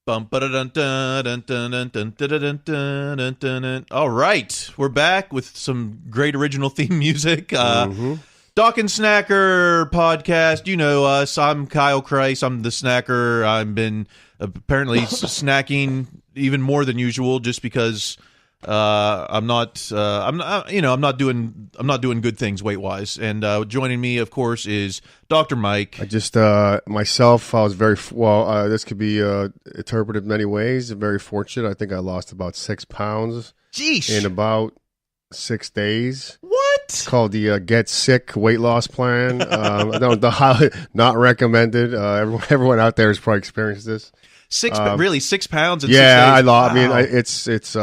Bum, ba-da-dun, dun, dun, dun, dun, dun, dun, dun, dun, dun, dun, dun. All right, we're back with some great original theme music. Doc and Snacker podcast. You know us. I'm Kyle Kreis. I'm the snacker. I've been apparently snacking even more than usual, just because I'm not doing good things weight wise. And joining me, of course, is Dr. Mike. I just myself, I was very well. This could be interpreted many ways. Very fortunate. I think I lost about 6 pounds. Jeez. In about 6 days. What? It's called the Get Sick weight loss plan. Not recommended. Everyone out there has probably experienced this. 6 pounds in 6 days? Yeah, I lost. Wow. I mean, it's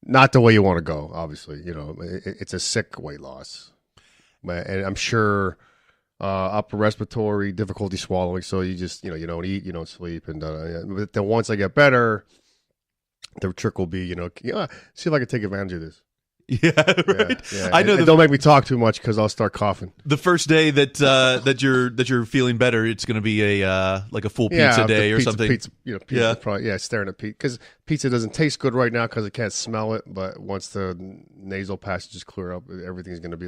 not the way you want to go. Obviously, it's a sick weight loss, and I'm sure upper respiratory difficulty swallowing. So you just you don't eat, you don't sleep, and but then once I get better, the trick will be see if I can take advantage of this. Yeah, right. Yeah. I know. And don't make me talk too much because I'll start coughing. The first day that you're feeling better, it's going to be a full pizza day or something. Pizza probably, staring at pizza, because pizza doesn't taste good right now because I can't smell it. But once the nasal passages clear up, everything's going to be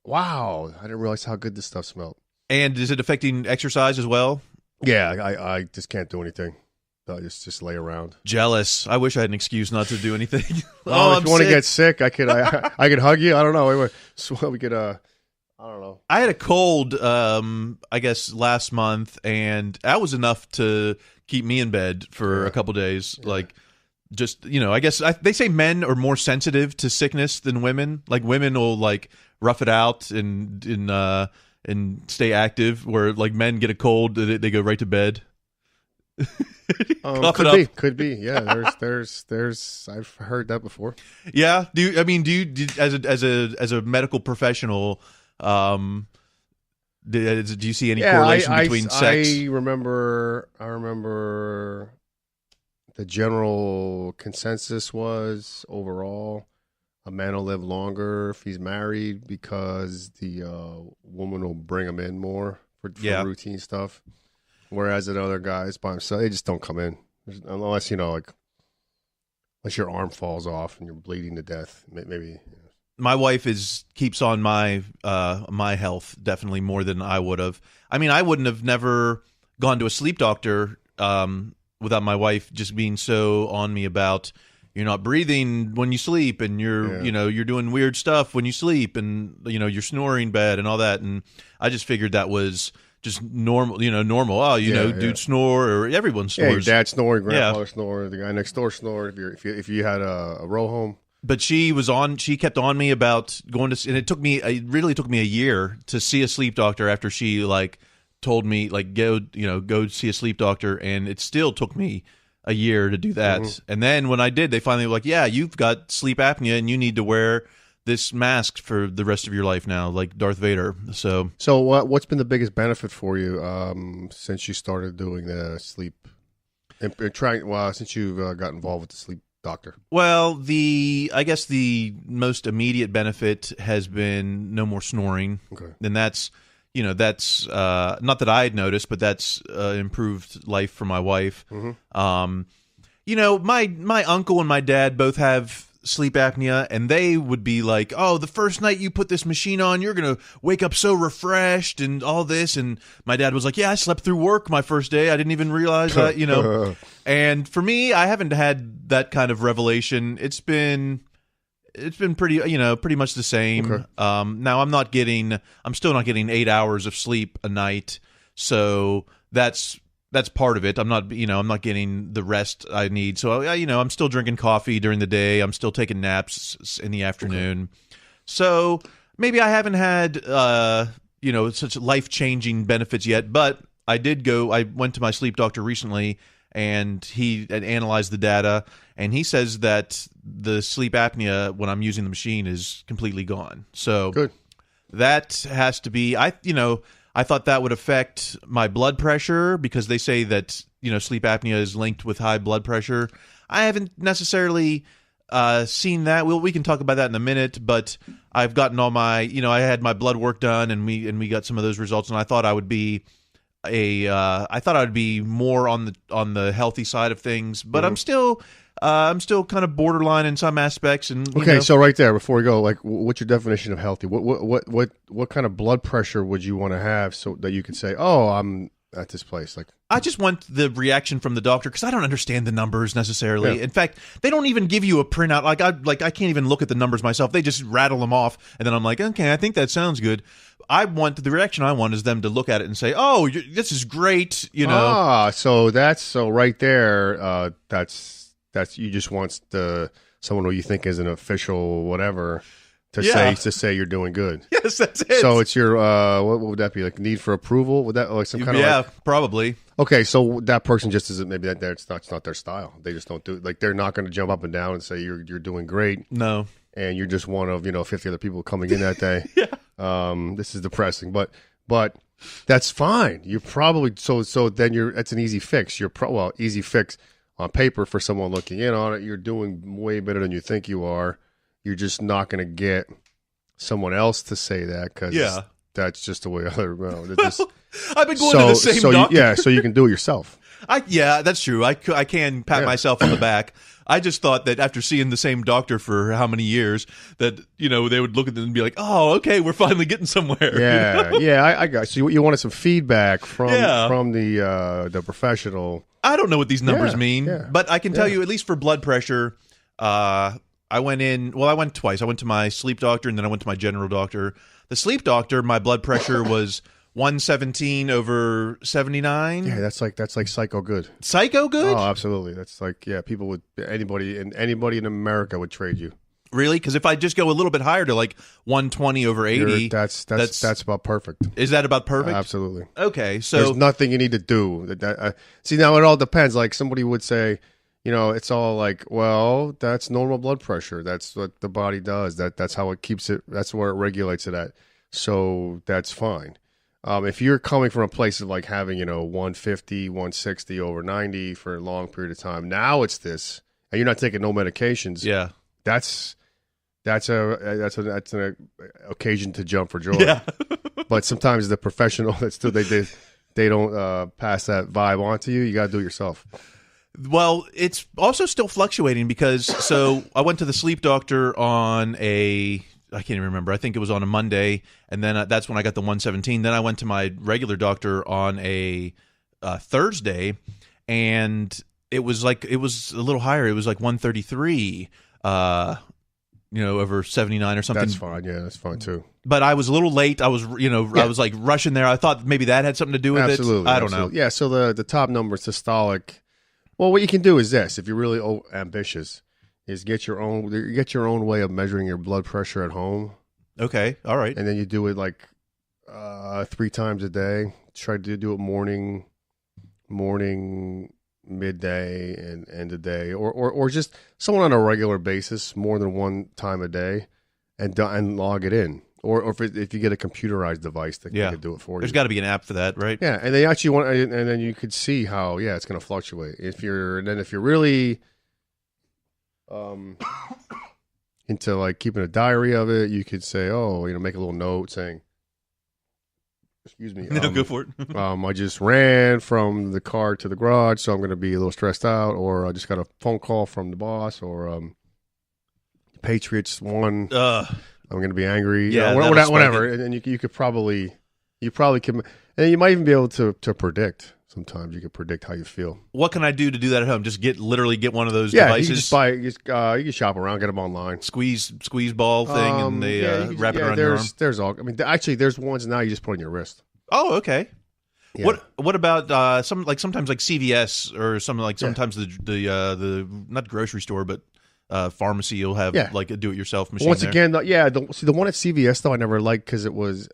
wow! I didn't realize how good this stuff smelled. And is it affecting exercise as well? Yeah, I just can't do anything. I just lay around. Jealous. I wish I had an excuse not to do anything. If you want to get sick, I could hug you. I don't know. So we could. I don't know. I had a cold, I guess last month, and that was enough to keep me in bed for a couple days. Yeah. Like, just I guess they say men are more sensitive to sickness than women. Like women will rough it out and stay active, where men get a cold, they go right to bed. Could be. Yeah, there's. I've heard that before. Yeah. Do you as a medical professional, do you see any correlation between sex? I remember the general consensus was overall a man will live longer if he's married because the woman will bring him in more for routine stuff. Whereas the other guys by themselves, they just don't come in unless unless your arm falls off and you're bleeding to death. Maybe. My wife keeps on my health definitely more than I would have. I mean, I wouldn't have never gone to a sleep doctor without my wife just being so on me about you're not breathing when you sleep and you're you're doing weird stuff when you sleep and you're snoring bad and all that, and I just figured that was just normal, normal. Oh, dude snore, or everyone snores. Yeah, your dad snore, your grandfather snore, the guy next door snore. If you had a row home. But she kept on me about going to, and it really took me a year to see a sleep doctor after she told me go see a sleep doctor, and it still took me a year to do that. Mm-hmm. And then when I did, they finally were like, yeah, you've got sleep apnea and you need to wear this mask for the rest of your life now, like Darth Vader. So what's been the biggest benefit for you since you started doing the sleep and since you've got involved with the sleep doctor? Well, I guess the most immediate benefit has been no more snoring. Okay. And that's not that I had noticed, but that's improved life for my wife. Mm-hmm. My uncle and my dad both have sleep apnea, and they would be like, oh, the first night you put this machine on, you're gonna wake up so refreshed and all this. And my dad was like, yeah, I slept through work my first day, I didn't even realize that. And for me, I haven't had that kind of revelation. It's been pretty pretty much the same. Okay. Now I'm still not getting 8 hours of sleep a night, so that's part of it. I'm not getting the rest I need. So, I'm still drinking coffee during the day. I'm still taking naps in the afternoon. Okay. So maybe I haven't had, such life-changing benefits yet, but I went to my sleep doctor recently, and he had analyzed the data, and he says that the sleep apnea when I'm using the machine is completely gone. So good. That has to be, I thought that would affect my blood pressure because they say that, sleep apnea is linked with high blood pressure. I haven't necessarily seen that. We can talk about that in a minute, but I've gotten all my, I had my blood work done and we got some of those results, and I thought I would be I thought I'd be more on the healthy side of things, but I'm still kind of borderline in some aspects. And okay, so right there, before we go, like, what's your definition of healthy? What kind of blood pressure would you want to have so that you could say, oh, I'm at this place? Like, I just want the reaction from the doctor because I don't understand the numbers necessarily. Yeah. In fact, they don't even give you a printout. I can't even look at the numbers myself. They just rattle them off, and then I'm like, okay, I think that sounds good. The reaction I want is them to look at it and say, oh, this is great, you know. So right there. That's you just want someone who you think is an official whatever to say you're doing good. Yes, that's it. So it's your what would that be, like, need for approval? Would that like some kind of probably. Okay, so that person just isn't, maybe it's not their style. They just don't do it. Like, they're not going to jump up and down and say you're doing great. No. And you're just one of 50 other people coming in that day. Yeah. This is depressing, but that's fine. You probably so then it's an easy fix. Easy fix on paper for someone looking in on it. You're doing way better than you think you are. You're just not going to get someone else to say that because that's just the way other. I've been going to the same doctor. So you can do it yourself. That's true. I can pat myself on the back. I just thought that after seeing the same doctor for how many years that, they would look at them and be like, oh, okay, we're finally getting somewhere. Yeah, I got so you wanted some feedback from the professional. I don't know what these numbers mean, but I can tell you, at least for blood pressure, I went twice. I went to my sleep doctor and then I went to my general doctor. The sleep doctor, my blood pressure was 117 over 79. Yeah, that's like psycho good. Psycho good? Oh, absolutely. That's like, people would, anybody in America would trade you. Really? Because if I just go a little bit higher to like 120 over 80, that's about perfect. Is that about perfect? Absolutely. Okay, so there's nothing you need to do. See, now it all depends. Like, somebody would say, it's all like, well, that's normal blood pressure. That's what the body does. That's how it keeps it. That's where it regulates it at. So that's fine. If you're coming from a place of like having, 150, 160 over 90 for a long period of time, now it's this, and you're not taking no medications. Yeah, that's an occasion to jump for joy. Yeah. But sometimes the professional they don't pass that vibe on to you. You got to do it yourself. Well, it's also still fluctuating because I went to the sleep doctor on I can't even remember. I think it was on a Monday, and then that's when I got the 117. Then I went to my regular doctor on a Thursday, and it was a little higher. It was like 133, over 79 or something. That's fine. Yeah, that's fine too. But I was a little late. I was, I was like rushing there. I thought maybe that had something to do with it. I don't know. Yeah. So the top number is systolic. Well, what you can do is this: if you're really ambitious, is get your own way of measuring your blood pressure at home. Okay, all right. And then you do it like 3 times a day. Try to do it morning, midday, and end of day, or just someone on a regular basis, more than one time a day, and log it in. Or if you get a computerized device that can do it for you. There's got to be an app for that, right? Yeah, and they actually and then you could see how it's going to fluctuate. If you're really into like keeping a diary of it, you could say, make a little note saying, excuse me, no, go for it. I just ran from the car to the garage, so I'm going to be a little stressed out, or I just got a phone call from the boss, or Patriots won. I'm going to be angry. Yeah, whatever. And then you could probably can, and you might even be able to predict. Sometimes you can predict how you feel. What can I do to do that at home? Just literally get one of those devices. You can just you can shop around, get them online. Squeeze ball thing, and they wrap it around your arm. There's all. I mean, actually, there's ones now you just put on your wrist. Oh, okay. Yeah. What about sometimes like CVS or something like sometimes the not grocery store but pharmacy, you'll have like a do-it-yourself machine. Once again, the one at CVS though I never liked because it was.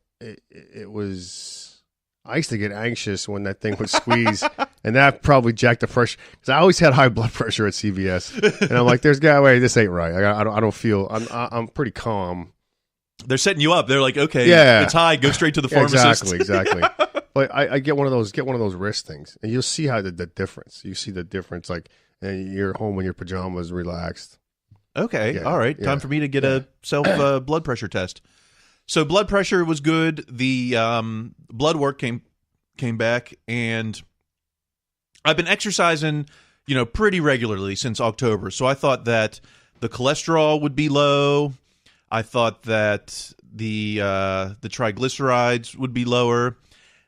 I used to get anxious when that thing would squeeze, and that probably jacked the pressure. Because I always had high blood pressure at CVS, and I'm like, this ain't right. I don't feel. I'm pretty calm. They're setting you up. They're like, okay, it's high. Go straight to the pharmacist. Exactly. But I get one of those wrist things, and you'll see how the difference. You see the difference, like, and you're home in your pajamas, relaxed. Okay, all right. Time for me to get a self blood pressure test. So blood pressure was good. The blood work came came back, and I've been exercising, pretty regularly since October. So I thought that the cholesterol would be low. I thought that the triglycerides would be lower.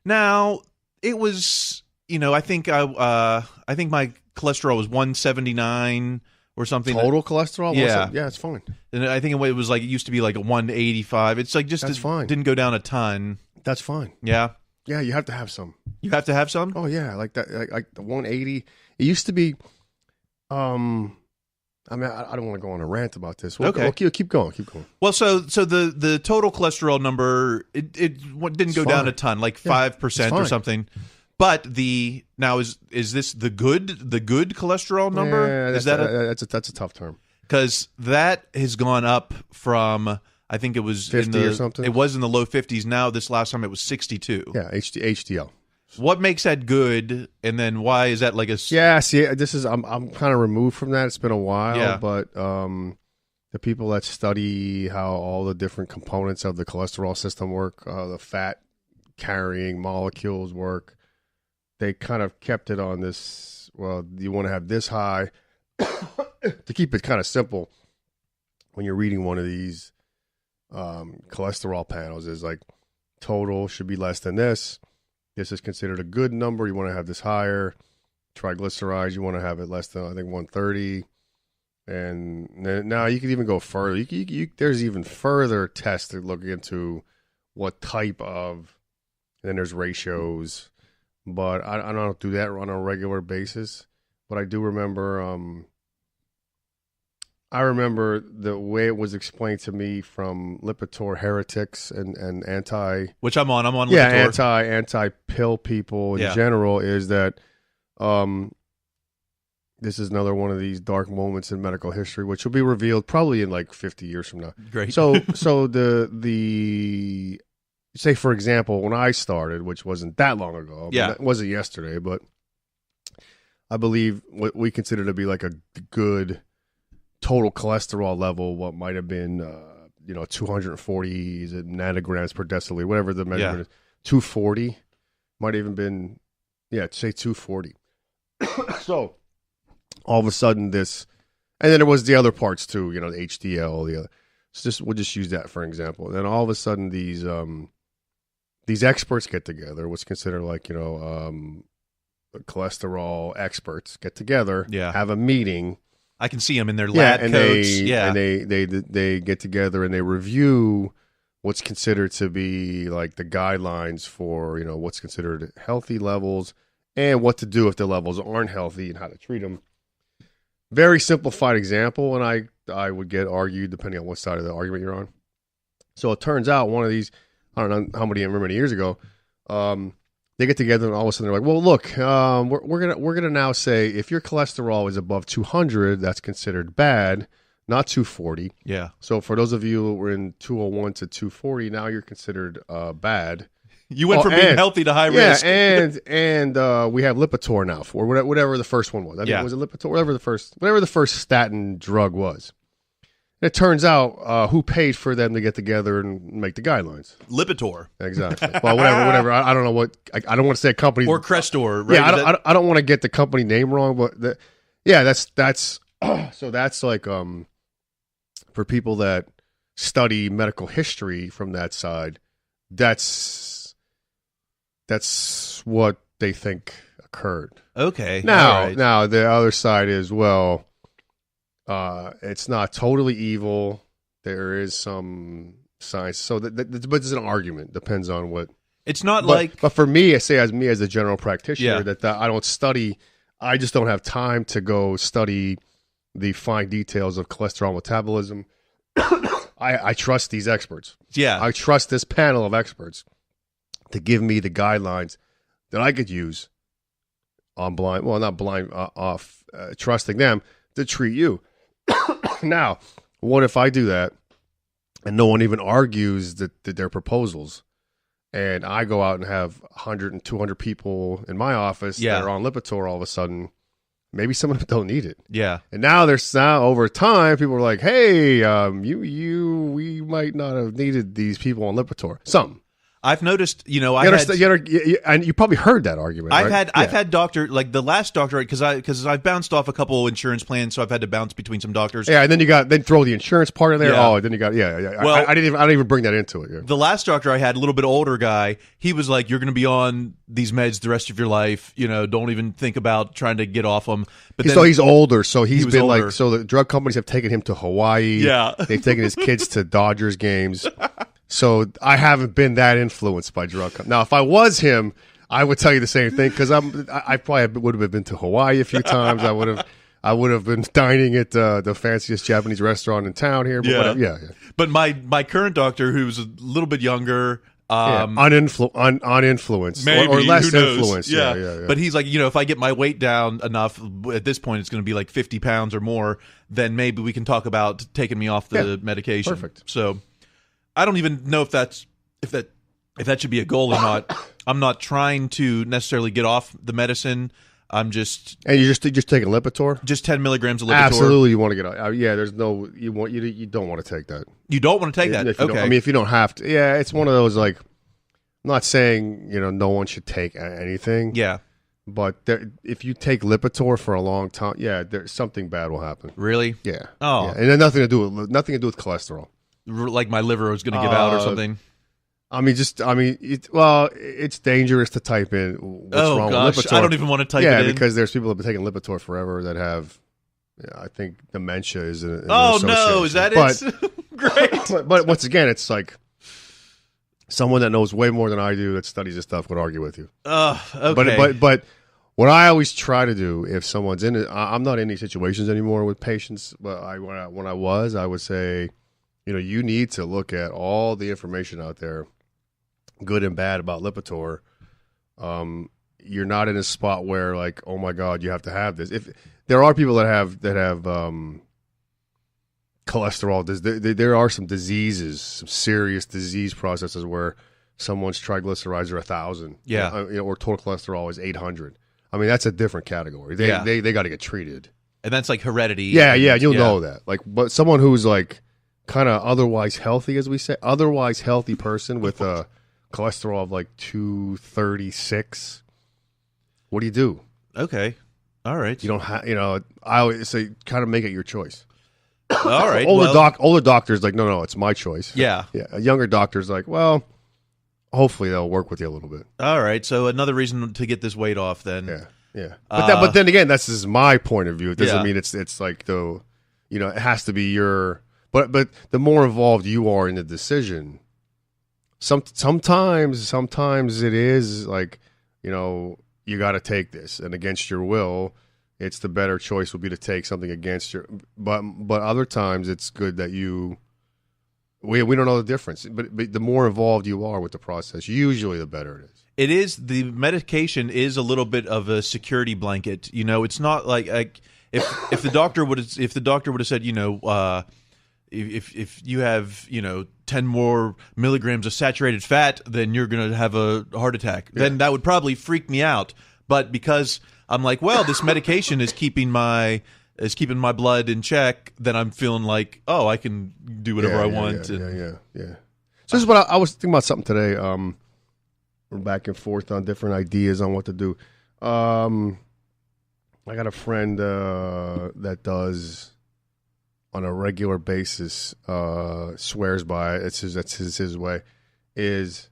Now it was, I think my cholesterol was 179 or something. Total cholesterol? Yeah, yeah, it's fine. And I think it was like, it used to be like a 185. It's like just fine. Didn't go down a ton. That's fine. Yeah. Yeah, you have to have some. You have to have some? Oh yeah, like that, like the 180. It used to be. I don't want to go on a rant about this. Okay, keep going. Well, so the total cholesterol number it didn't go down a ton, like 5% or something. But now is this the good cholesterol number? Yeah, that's a tough term, because that has gone up from, I think it was 50 or something. It was in the low 50s. Now this last time it was 62. Yeah, HDL. What makes that good, and then why is that like a? Yeah, see, I'm kind of removed from that. It's been a while, yeah. But the people that study how all the different components of the cholesterol system work, the fat carrying molecules work, they kind of kept it on this. Well, you want to have this high to keep it kind of simple. When you're reading one of these cholesterol panels, is like total should be less than this. This is considered a good number. You want to have this higher. Triglycerides, you want to have it less than, I think, 130. And now you can even go further. There's even further tests to look into what type of, and then there's ratios. But I don't do that on a regular basis. But I do remember, I remember the way it was explained to me from Lipitor heretics and anti, which I'm on Lipitor. anti pill people in general, is that this is another one of these dark moments in medical history, which will be revealed probably in like 50 years from now. Great. So the say, for example, when I started, which wasn't that long ago, it wasn't yesterday, but I believe what we consider to be like a good total cholesterol level, what might have been 240 nanograms per deciliter, whatever the measurement is, 240 might have even been, say 240. So all of a sudden this, and then there was the other parts too, the HDL, the other. So we'll just use that for example. And then all of a sudden these experts get together, what's considered like cholesterol experts get together, have a meeting. I can see them in their lab coats. And they get together and they review what's considered to be like the guidelines for, what's considered healthy levels and what to do if the levels aren't healthy and how to treat them. Very simplified example, and I would get argued depending on what side of the argument you're on. So it turns out one of these, I don't know how many years ago, they get together and all of a sudden they're like, well, look, we're gonna now say if your cholesterol is above 200, that's considered bad, not 240. Yeah. So for those of you who were in 201 to 240, now you're considered bad. You went from being healthy to high risk. And we have Lipitor now for whatever the first one was. I think was it Lipitor, whatever the first statin drug was. It turns out who paid for them to get together and make the guidlines? Lipitor. Exactly. Well, whatever. I don't know what. I don't want to say a company or Crestor. Right? Yeah, I don't want to get the company name wrong, but that's so that's like for people that study medical history from that side, that's what they think occurred. Okay. Now the other side is, well, it's not totally evil. There is some science. So but it's an argument. Depends on what. It's not But for me, as a general practitioner, that I don't study. I just don't have time to go study the fine details of cholesterol metabolism. I trust these experts. Yeah. I trust this panel of experts to give me the guidelines that I could use on trusting them to treat you. Now, what if I do that and no one even argues that their proposals, and I go out and have 100 and 200 people in my office that are on Lipitor all of a sudden? Maybe some of them don't need it. Yeah. And now over time, people are like, hey, we might not have needed these people on Lipitor. Some. I've noticed, and you probably heard that argument. I've had doctor, like the last doctor, because I've bounced off a couple insurance plans, so I've had to bounce between some doctors. Yeah, and then throw the insurance part in there. Yeah. Oh, then you got Well, I didn't even bring that into it. Yeah. The last doctor I had, a little bit older guy, he was like, "You're going to be on these meds the rest of your life. Don't even think about trying to get off them." But so he's older, so he's been older. like, so the drug companies have taken him to Hawaii. Yeah, they've taken his kids to Dodgers games. So I haven't been that influenced by drug companies. Now, if I was him, I would tell you the same thing because I probably would have been to Hawaii a few times. I would have been dining at the fanciest Japanese restaurant in town here. But whatever. But my current doctor, who's a little bit younger, uninfluenced, maybe, or less influenced. Yeah. But he's like, if I get my weight down enough, at this point it's going to be like 50 pounds or more, then maybe we can talk about taking me off the medication. Perfect. So I don't even know if that should be a goal or not. I'm not trying to necessarily get off the medicine. I'm just you're just taking Lipitor, just 10 milligrams of Lipitor. Absolutely, you want to get out. There's no you don't want to take that. You don't want to take that. Okay. If you don't have to, it's one of those like. I'm not saying no one should take anything. Yeah. But if you take Lipitor for a long time, there's something bad will happen. Really? Yeah. Oh. Yeah. And then nothing to do with cholesterol. Like my liver was going to give out or something. It's dangerous to type in what's wrong with Lipitor. I don't even want to type it in. Yeah, because there's people that have been taking Lipitor forever that have, I think dementia is an no, is that it? Great. But once again, it's like someone that knows way more than I do that studies this stuff would argue with you. Okay. But what I always try to do if someone's in it, I'm not in these situations anymore with patients. But when I was, I would say, you need to look at all the information out there, good and bad, about Lipitor. You're not in a spot where like, oh my God, you have to have this. If there are people that have cholesterol, there are some diseases, some serious disease processes where someone's triglycerides are 1,000, or total cholesterol is 800. I mean, that's a different category. They got to get treated, and that's like heredity. Yeah, you'll know that. Like, but someone who's like kind of otherwise healthy, as we say, otherwise healthy person with a cholesterol of like 236, what do you do? Okay, all right. You don't have, I always say, kind of make it your choice. All right. Older doctors like, no, it's my choice. Yeah. Yeah. A younger doctor's like, well, hopefully they'll work with you a little bit. All right. So another reason to get this weight off then. Yeah. But then again, this is my point of view. It doesn't mean it's like it has to be your. But the more involved you are in the decision, sometimes it is like, you got to take this, and against your will, it's the better choice would be to take something against your. But other times it's good that we don't know the difference. But the more involved you are with the process, usually the better it is. It is. The medication is a little bit of a security blanket. It's not like if the doctor would have said, if you have 10 more milligrams of saturated fat, then you're going to have a heart attack. Then that would probably freak me out. But because I'm like, well, this medication is keeping my blood in check, then I'm feeling like, oh, I can do whatever I want. So this is what I was thinking about something today. We're back and forth on different ideas on what to do. I got a friend that does on a regular basis, swears by it. That's his way. Is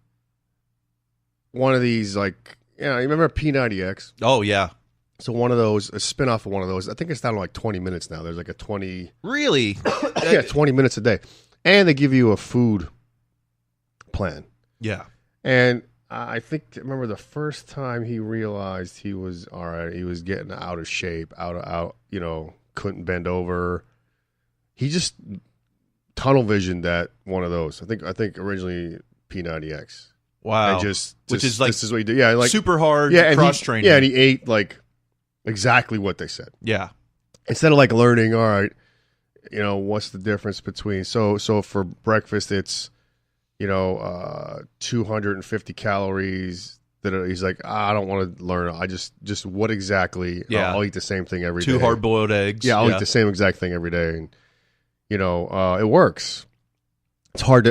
one of these like, you remember P90X? Oh yeah. So one of those, a spin-off of one of those, I think it's down to like 20 minutes now. There's like a 20... Really? 20 minutes a day. And they give you a food plan. Yeah. And I remember the first time he realized he was, all right, he was getting out of shape, couldn't bend over. He just tunnel visioned that one of those. I think originally P90X. Wow. And which is like, this is what you do. Yeah, like super hard cross-training. Yeah, and he ate like exactly what they said. Yeah. Instead of like learning, all right, what's the difference between so for breakfast it's 250 calories that he's like, I don't want to learn. I just what exactly? I'll eat the same thing every day. 2 hard-boiled eggs. Yeah, I'll eat the same exact thing every day, and it works. It's hard to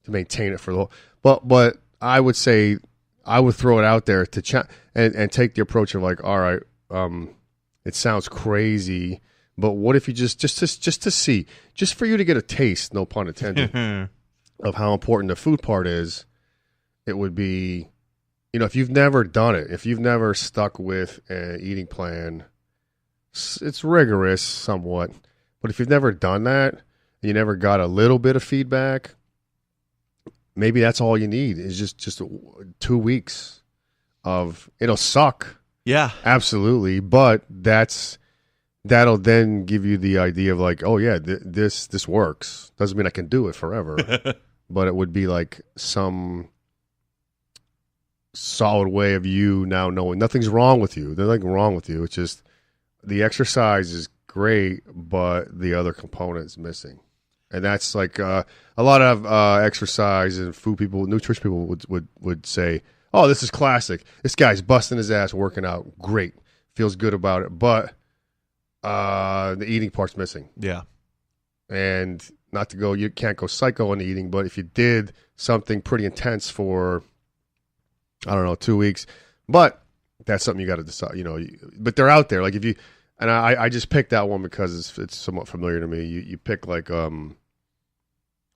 to maintain it for the whole. But I would say I would throw it out there to and take the approach of like, all right, it sounds crazy, but what if you just to see, just for you to get a taste, no pun intended, of how important the food part is, it would be, if you've never done it, if you've never stuck with an eating plan, it's rigorous somewhat, but if you've never done that, and you never got a little bit of feedback, maybe that's all you need is just 2 weeks of, it'll suck. Yeah, absolutely. But that'll then give you the idea of like, oh yeah, this works. Doesn't mean I can do it forever, but it would be like some solid way of you now knowing nothing's wrong with you. There's nothing wrong with you. It's just the exercise is great, but the other component is missing. And that's like a lot of exercise and food people, nutrition people would say, oh, this is classic. This guy's busting his ass working out. Great. Feels good about it. But the eating part's missing. Yeah. And not to go, you can't go psycho on the eating, but if you did something pretty intense for, I don't know, 2 weeks, but that's something you got to decide, but they're out there. Like if you, and I just picked that one because it's somewhat familiar to me. You pick like one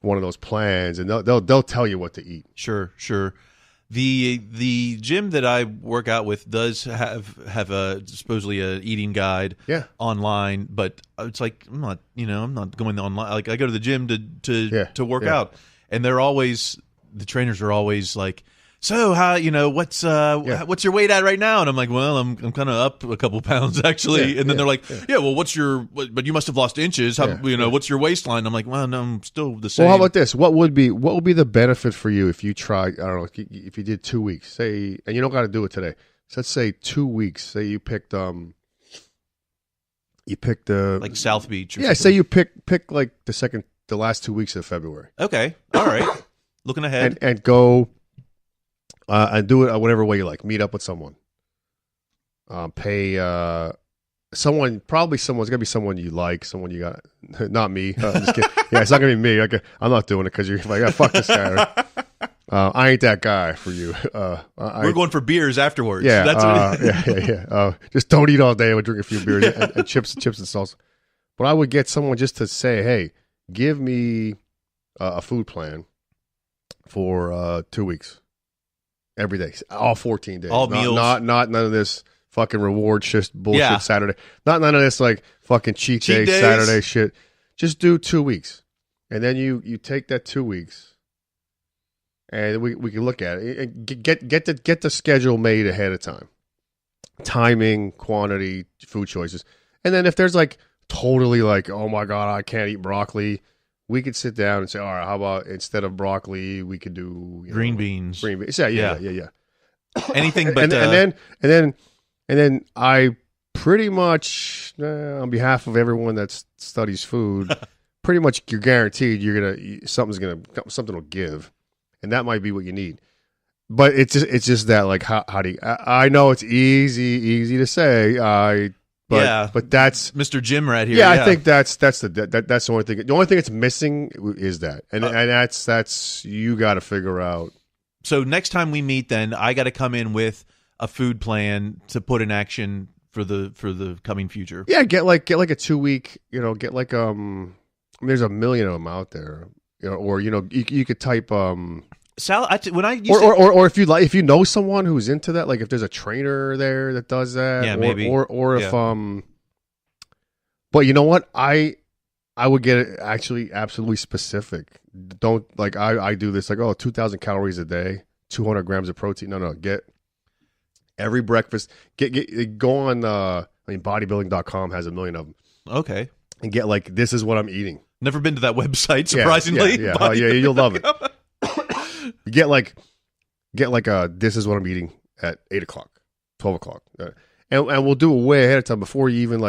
of those plans, and they'll tell you what to eat. Sure. The gym that I work out with does have a supposedly a eating guide online, but it's like I'm not going online. Like I go to the gym to work out, and the trainers are always like, so how what's your weight at right now? And I'm like, well, I'm kind of up a couple pounds actually. And then they're like, well, but you must have lost inches. What's your waistline? I'm like, well, no, I'm still the same. Well, how about this? What would be the benefit for you if you tried? I don't know, if you did 2 weeks, say, and you don't got to do it today. So let's say 2 weeks. Say you picked like South Beach. Or something. Say you pick like the last 2 weeks of February. Okay, all right. Looking ahead and go. And do it whatever way you like. Meet up with someone. Pay someone. Probably someone's gonna be someone you like. Someone you got. Not me. Just kidding. Yeah, it's not gonna be me. I'm not doing it because you're like, fuck this guy. I ain't that guy for you. We're going for beers afterwards. Yeah, that's just don't eat all day. I would drink a few beers and chips and salsa. But I would get someone just to say, hey, give me a food plan for 2 weeks. Every day, all 14 days, all meals, not none of this fucking reward shit bullshit Saturday, not none of this like fucking cheat day days. Saturday shit. Just do 2 weeks, and then you take that 2 weeks, and we can look at it and get the schedule made ahead of time, timing, quantity, food choices, and then if there's like totally like, oh my god, I can't eat broccoli. We could sit down and say, all right, how about instead of broccoli, we could do green beans. Green beans. Yeah. Anything but and then I pretty much on behalf of everyone that studies food, pretty much you're guaranteed something will give, and that might be what you need. But it's just that like how do you? I know it's easy to say. But that's Mr. Jim right here. Yeah, I think that's the only thing. The only thing that's missing is that, and that's you got to figure out. So next time we meet, then I got to come in with a food plan to put in action for the coming future. Yeah, get like a 2 week. Get like there's a million of them out there. Or you could type when I used or if you know someone who's into that, like if there's a trainer there that does that, maybe, or if but you know what, I would get it actually absolutely specific. Don't like I do this like 2,000 calories a day, 200 grams of protein. No, get every breakfast. Go on. Bodybuilding.com has a million of them. Okay, and get like this is what I'm eating. Never been to that website, surprisingly. Yeah, you'll love it. Get like this is what I'm eating at 8 o'clock, 12 o'clock, and we'll do it way ahead of time before you even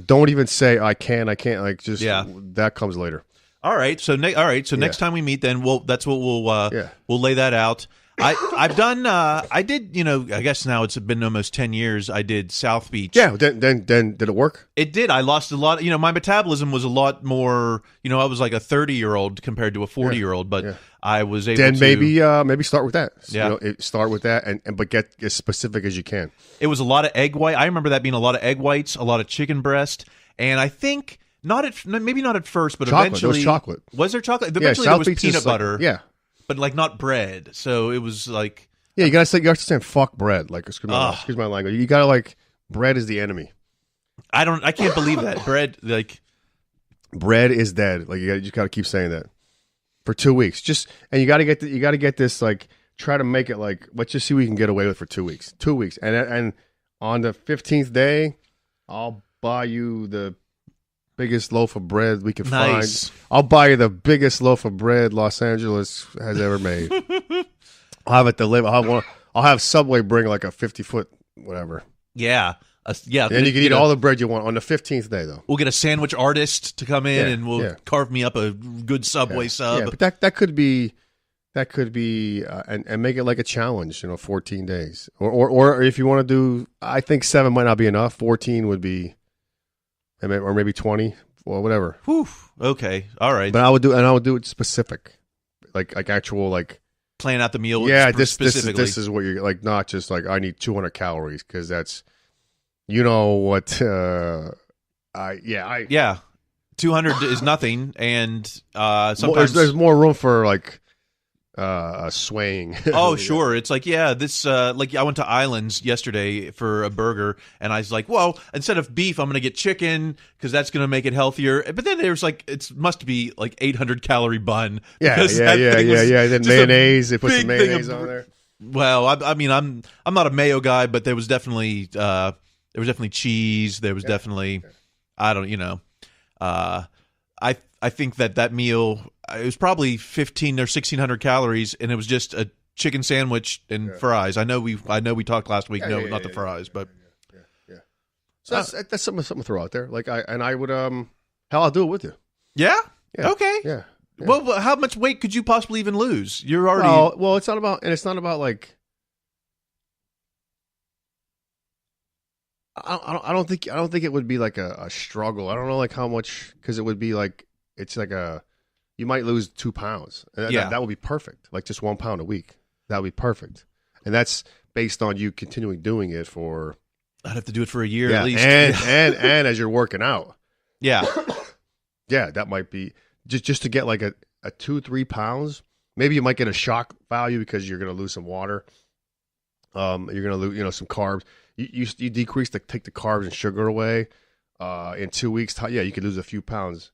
don't even say I can't like just that comes later. All right, so next time we meet, then that's what we'll lay that out. I've done I did, I guess now it's been almost 10 years. I did South Beach. Yeah, then did it work? It did. I lost a lot. My metabolism was a lot more, I was like a 30-year-old compared to a 40-year-old, but I was able then to maybe start with that. Yeah. Start with that but get as specific as you can. It was a lot of egg white. I remember that being a lot of egg whites, a lot of chicken breast, and I think maybe not at first, but eventually there was chocolate. Was there chocolate? Eventually there was peanut butter. Yeah. But like not bread. So it was like you gotta say fuck bread. Like excuse my language. You gotta bread is the enemy. I can't believe that. Bread is dead. Like you just gotta keep saying that for 2 weeks. And you gotta get this try to make it let's just see what we can get away with for 2 weeks. 2 weeks. And on the 15th day, I'll buy you the biggest loaf of bread we can find. I'll buy you the biggest loaf of bread Los Angeles has ever made. I'll have it delivered. I'll have Subway bring a 50-foot whatever. Yeah. And you can eat all the bread you want on the 15th day, though. We'll get a sandwich artist to come in and we'll carve me up a good Subway sub. Yeah, but that could be and make it like a challenge, 14 days. Or if you want to do, I think 7 might not be enough. 14 would be, or maybe 20, or whatever. Whew. Okay. All right. But I would do it specific, like actual plan out the meal. Yeah, specifically. This is what you're not just I need 200 calories because that's what 200 is nothing, and sometimes there's more room for swaying. Oh, sure. It's this I went to Islands yesterday for a burger, and I was like, well, instead of beef, I'm going to get chicken because that's going to make it healthier. But then there's it must be 800 calorie bun. Yeah. Then mayonnaise, they put some mayonnaise on there. Well, I mean, I'm not a mayo guy, but there was definitely cheese. There was definitely, I don't, I think that meal, it was probably 1,500 or 1,600 calories, and it was just a chicken sandwich and fries. I know we talked last week. Not the fries, but so that's something to throw out there. I would hell, I'll do it with you. Yeah. Okay. Yeah. Well, how much weight could you possibly even lose? You're already well. It's not about I don't think it would be a struggle. I don't know how much, because it would be it's you might lose 2 pounds. That would be perfect. Just 1 pound a week. That would be perfect. And that's based on you continuing doing it for. I'd have to do it for a year at least. And as you're working out. Yeah. Yeah, that might be just to get a 2-3 pounds. Maybe you might get a shock value because you're going to lose some water. You're going to lose some carbs. You decrease take the carbs and sugar away. In 2 weeks, you could lose a few pounds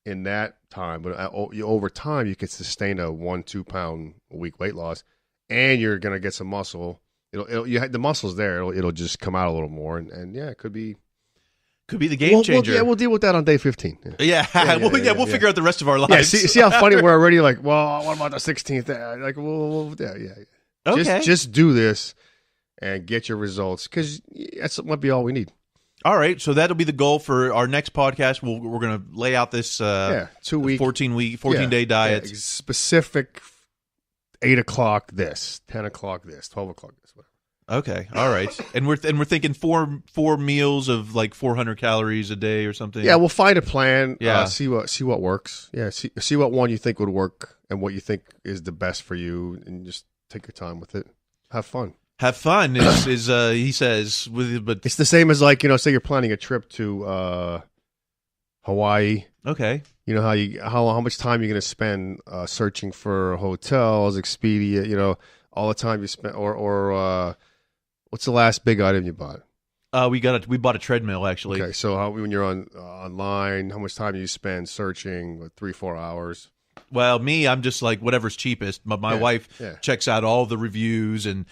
in that time, but over time you could sustain a 1-2 pound a week weight loss, and you're gonna get some muscle. You had the muscles there. It'll just come out a little more, and it could be the game changer. We'll deal with that on day 15. We'll figure out the rest of our lives. Yeah, see how funny we're already. Well, what about the 16th? Okay. Just do this and get your results, because that might be all we need. All right, so that'll be the goal for our next podcast. We're going to lay out this 2-week, 14-day diet. Specific 8 o'clock this, 10 o'clock this, 12 o'clock this, whatever. Okay, all right, and we're thinking four meals of 400 calories a day or something. Yeah, we'll find a plan. Yeah, see what works. Yeah, see what one you think would work and what you think is the best for you, and just take your time with it. Have fun. Have fun is he says, but it's the same as say you're planning a trip to Hawaii. Okay. You know how much time you're going to spend searching for hotels, Expedia, all the time you spend, or what's the last big item you bought? We bought a treadmill, actually. Okay, so when you're online, how much time do you spend searching? 3-4 hours. Well, I'm just whatever's cheapest. But my wife checks out all the reviews and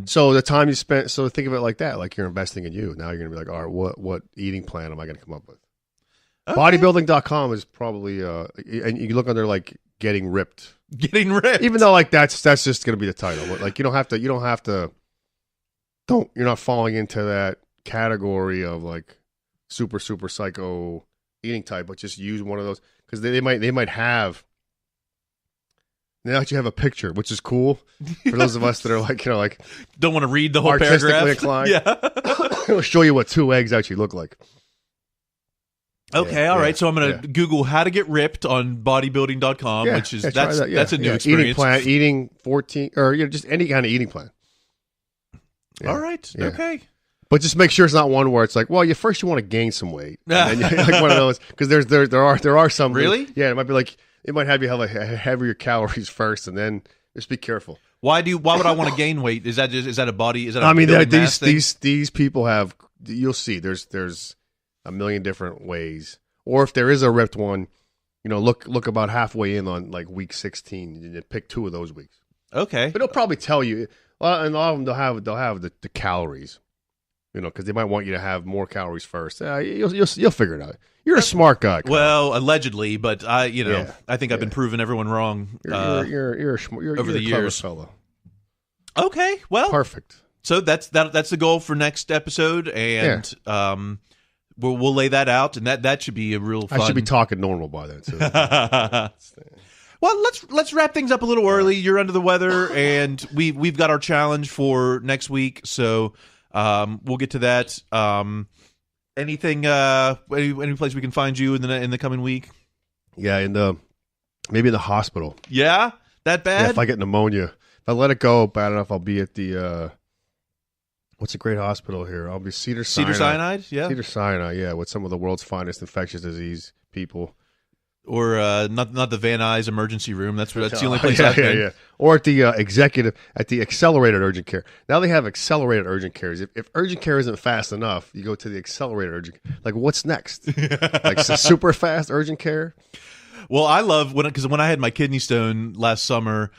so the time you spent. So think of it like that, you're investing in you. Now you're gonna be all right, what eating plan am I gonna come up with? Okay. Bodybuilding.com is probably and you look under getting ripped. Getting ripped. Even though that's just gonna be the title. But you you're not falling into that category of super psycho eating type, but just use one of those, because they might have They actually have a picture, which is cool for those of us that are like, like don't want to read the whole artistically paragraph. inclined. Yeah. It'll show you what 2 eggs actually look like. Okay, all right. So I'm going to Google how to get ripped on bodybuilding.com, which is that's a new experience. Eating plan, eating 14 or just any kind of eating plan. Yeah. All right. Yeah. Okay. But just make sure it's not one where it's like, well, first you want to gain some weight, and then like one of those because there are some really it might be like it might have you have like heavier calories first, and then just be careful. Why would I want to gain weight? Is that a body? Is that these people have? You'll see. There's a million different ways, or if there is a ripped one, look about halfway in on like week 16 and pick 2 of those weeks. Okay, but it'll probably tell you. And a lot of them they'll have the calories. Because they might want you to have more calories first. You'll figure it out. You're a smart guy, Kyle. Well, allegedly, but I think I've been proving everyone wrong. You're over the years, fellow. Okay, well, perfect. So that's the goal for next episode, and we'll lay that out, and that should be a real fun. I should be talking normal by then too. Well, let's wrap things up a little early. You're under the weather, and we've got our challenge for next week, so. We'll get to that. Anything? Any place we can find you in the coming week? Yeah, maybe in the hospital. Yeah, that bad. Yeah, if I get pneumonia, if I let it go bad enough, I'll be at the what's a great hospital here? I'll be Cedars-Sinai. Yeah, Cedars-Sinai. Yeah, with some of the world's finest infectious disease people. Or not the Van Nuys emergency room. That's the only place I've been. Yeah. Or at the accelerated urgent care. Now they have accelerated urgent cares. If urgent care isn't fast enough, you go to the accelerated urgent. Like what's next? Like super fast urgent care. Well, I love because when I had my kidney stone last summer,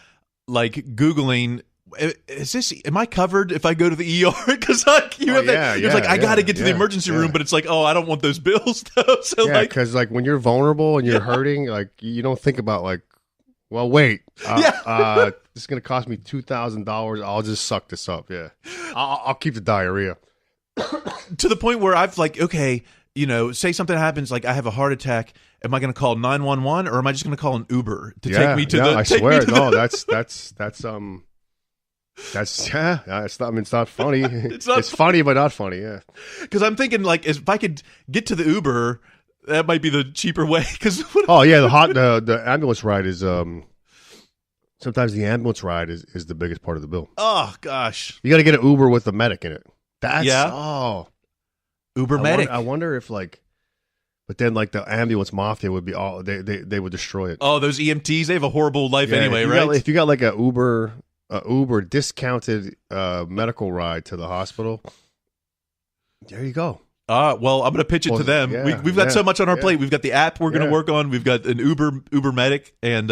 like Googling. Am I covered if I go to the ER? Because I got to get to the emergency room, but it's like, I don't want those bills though. So because when you're vulnerable and you're hurting, like you don't think about like, well, wait, this is gonna cost me $2,000. I'll just suck this up. Yeah, I'll keep the diarrhea. To the point where I've like, okay, say something happens, like I have a heart attack. Am I going to call 911 or am I just going to call an Uber to take me to the? I swear, no, that's. It's not funny. It's funny, but not funny. Yeah, because I'm thinking like, if I could get to the Uber, that might be the cheaper way. Because the ambulance ride is sometimes the ambulance ride is the biggest part of the bill. Oh gosh, you got to get an Uber with a medic in it. Uber medic. I wonder if but then like the ambulance mafia would be all they would destroy it. Oh, those EMTs, they have a horrible life anyway, right? If you got like a Uber discounted medical ride to the hospital. There you go. Well, I'm going to pitch it to them. We've got so much on our plate. We've got the app we're going to work on. We've got an Uber medic, and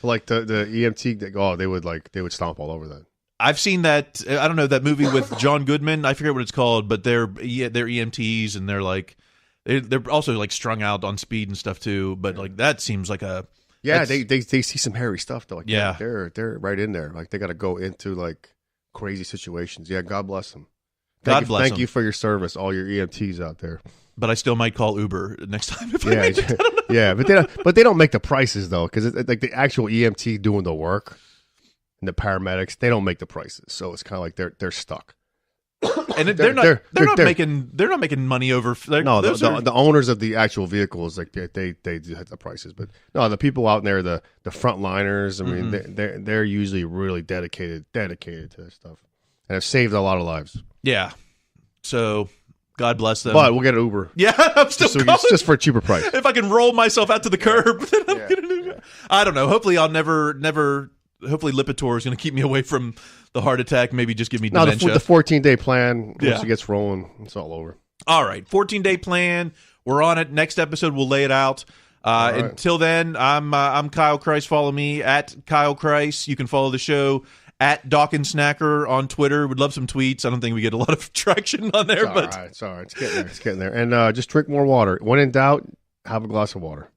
like the EMT. They would stomp all over that. I've seen that. I don't know that movie with John Goodman. I forget what it's called, but they're EMTs, and they're like they're also like strung out on speed and stuff too. But like that seems like a. Yeah, they see some hairy stuff though. Like, yeah, they're right in there. Like they got to go into like crazy situations. Yeah, God bless them. Thank you for your service, all your EMTs out there. But I still might call Uber next time if I make it. Yeah, but they don't make the prices though, because like the actual EMT doing the work and the paramedics, they don't make the prices, so it's kind of like they're stuck. And they're not making money over. The owners of the actual vehicles, like they do have the prices, but no, the people out there, the frontliners. I mean, they're usually really dedicated to this stuff, and have saved a lot of lives. Yeah, so God bless them. But we'll get an Uber. Yeah, I'm still just for a cheaper price. If I can roll myself out to the curb, then I'll get an Uber. I don't know. Hopefully, I'll never. Hopefully, Lipitor is going to keep me away from the heart attack. Maybe just give me dementia. No, the 14-day plan, once it gets rolling, it's all over. All right, 14-day plan. We're on it. Next episode, we'll lay it out. Right. Until then, I'm Kyle Kreis. Follow me at Kyle Kreis. You can follow the show at Dawkins Snacker on Twitter. Would love some tweets. I don't think we get a lot of traction on there. It's all right. It's getting there. And just drink more water. When in doubt, have a glass of water.